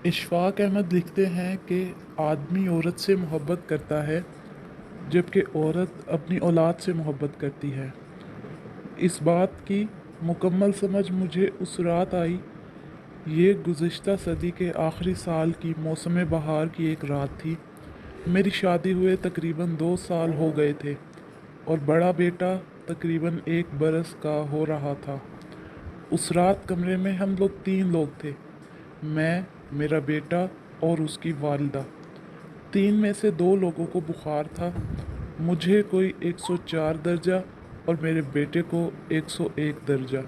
इशफाक अहमद लिखते हैं कि आदमी औरत से मोहब्बत करता है जबकि औरत अपनी औलाद से मोहब्बत करती है। इस बात की मुकम्मल समझ मुझे उस रात आई। ये गुज़िश्ता सदी के आखिरी साल की मौसम बहार की एक रात थी। मेरी शादी हुए तकरीबन 2 साल हो गए थे और बड़ा बेटा तकरीबन 1 बरस का हो रहा था। उस रात कमरे में हम लोग 3 लोग थे, मैं, मेरा बेटा और उसकी वालिदा। 3 में से 2 लोगों को बुखार था। मुझे कोई 104 दर्जा और मेरे बेटे को 101 दर्जा।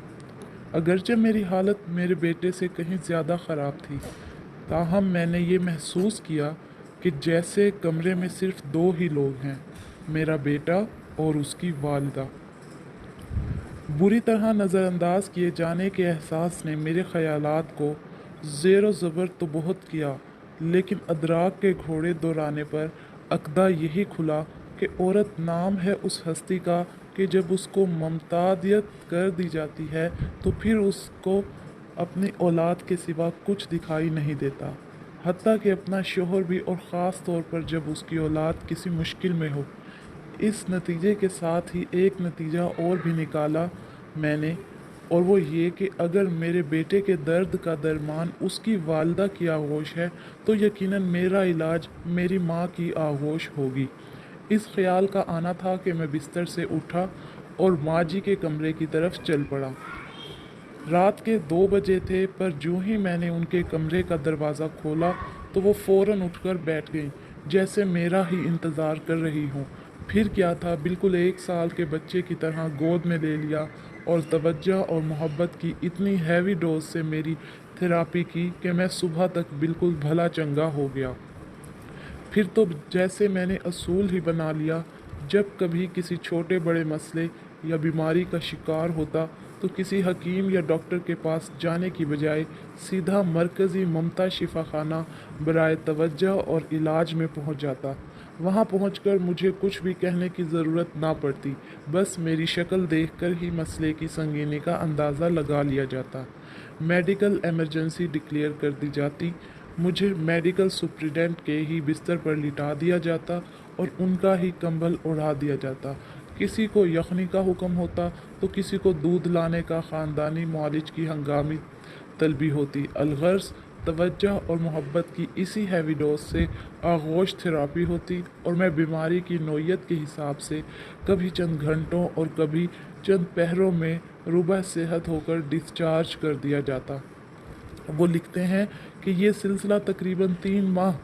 अगरचे मेरी हालत मेरे बेटे से कहीं ज़्यादा ख़राब थी, ताहम मैंने ये महसूस किया कि जैसे कमरे में सिर्फ 2 ही लोग हैं, मेरा बेटा और उसकी वालिदा। बुरी तरह नज़रअंदाज किए जाने के एहसास ने मेरे ख़यालात को ज़ेर ज़बर तो बहुत किया, लेकिन अदराक के घोड़े दौड़ाने पर अक़दा यही खुला कि औरत नाम है उस हस्ती का कि जब उसको ममतादियत कर दी जाती है तो फिर उसको अपनी औलाद के सिवा कुछ दिखाई नहीं देता, हत्ता कि अपना शोहर भी, और ख़ास तौर पर जब उसकी औलाद किसी मुश्किल में हो। इस नतीजे के साथ ही एक नतीजा और भी निकाला मैंने, और वो ये कि अगर मेरे बेटे के दर्द का दरमान उसकी वालिदा की आगोश है तो यकीनन मेरा इलाज मेरी माँ की आगोश होगी। इस ख्याल का आना था कि मैं बिस्तर से उठा और माँ जी के कमरे की तरफ चल पड़ा। रात के 2 बजे थे, पर जूँ ही मैंने उनके कमरे का दरवाज़ा खोला तो वो फ़ौरन उठकर बैठ गईं, जैसे मेरा ही इंतज़ार कर रही हों। फिर क्या था, बिल्कुल 1 साल के बच्चे की तरह गोद में ले लिया और तवज्जो और मोहब्बत की इतनी हैवी डोज से मेरी थेरापी की कि मैं सुबह तक बिल्कुल भला चंगा हो गया। फिर तो जैसे मैंने असूल ही बना लिया, जब कभी किसी छोटे बड़े मसले या बीमारी का शिकार होता तो किसी हकीम या डॉक्टर के पास जाने की बजाय सीधा मरकज़ी ममता शिफा खाना बराए तवज्जो और इलाज में पहुंच जाता। वहां पहुंचकर मुझे कुछ भी कहने की ज़रूरत ना पड़ती, बस मेरी शक्ल देखकर ही मसले की संगीनी का अंदाज़ा लगा लिया जाता। मेडिकल इमरजेंसी डिक्लेयर कर दी जाती, मुझे मेडिकल सुप्रिटेंडेंट के ही बिस्तर पर लिटा दिया जाता और उनका ही कंबल उड़ा दिया जाता। किसी को यखनी का हुक्म होता तो किसी को दूध लाने का ख़ानदानी मुआलिज की हंगामी तलबी होती। अलगर्ज तवज्जो और मोहब्बत की इसी हैवी डोज से आगोश थेरापी होती और मैं बीमारी की नोयत के हिसाब से कभी चंद घंटों और कभी चंद पहरों में रुबा सेहत होकर डिस्चार्ज कर दिया जाता। वो लिखते हैं कि ये सिलसिला तकरीबन 3 माह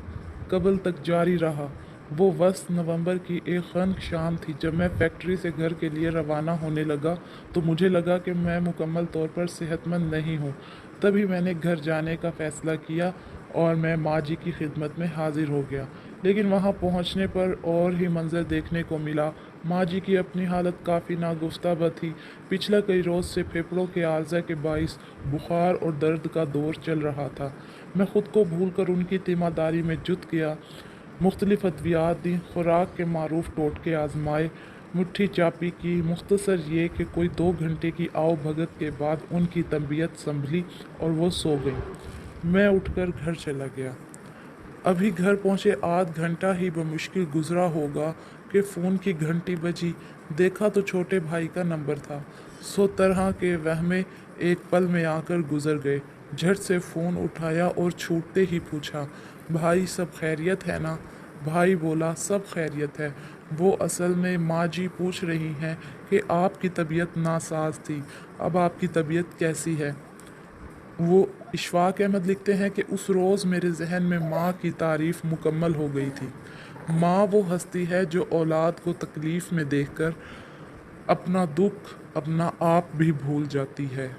कबल तक जारी रहा। वो वस्त नवंबर की एक खनक शाम थी जब मैं फैक्ट्री से घर के लिए रवाना होने लगा तो मुझे लगा कि मैं मुकम्मल तौर पर सेहतमंद नहीं हूँ। तभी मैंने घर जाने का फ़ैसला किया और मैं माँ जी की खिदमत में हाजिर हो गया। लेकिन वहाँ पहुँचने पर और ही मंजर देखने को मिला। माँ जी की अपनी हालत काफ़ी नागुफ्ताब थी। पिछला कई रोज़ से फेफड़ों के आर्जा के बाइस बुखार और दर्द का दौर चल रहा था। मैं ख़ुद को भूल कर उनकी तीमारदारी में जुट गया। मुख्तलिफ़ अद्वियात दी, खुराक के मारूफ टोटके आजमाए, मुट्ठी चापी की। मुख्तसर ये कि कोई 2 घंटे की आओ भगत के बाद उनकी तबीयत संभली और वो सो गई। मैं उठकर घर चला गया। अभी घर पहुँचे आध घंटा ही बमुश्किल गुजरा होगा कि फ़ोन की घंटी बजी। देखा तो छोटे भाई का नंबर था। सो तरह के वहमे एक पल में आकर गुजर गए। झट से फ़ोन उठाया और छूटते ही पूछा, भाई सब खैरियत है ना? भाई बोला, सब खैरियत है। वो असल में माँ जी पूछ रही हैं कि आपकी तबीयत नासाज थी, अब आपकी तबीयत कैसी है? वो इशफाक अहमद लिखते हैं कि उस रोज़ मेरे जहन में माँ की तारीफ़ मुकम्मल हो गई थी। माँ वो हस्ती है जो औलाद को तकलीफ़ में देखकर अपना दुख अपना आप भी भूल जाती है।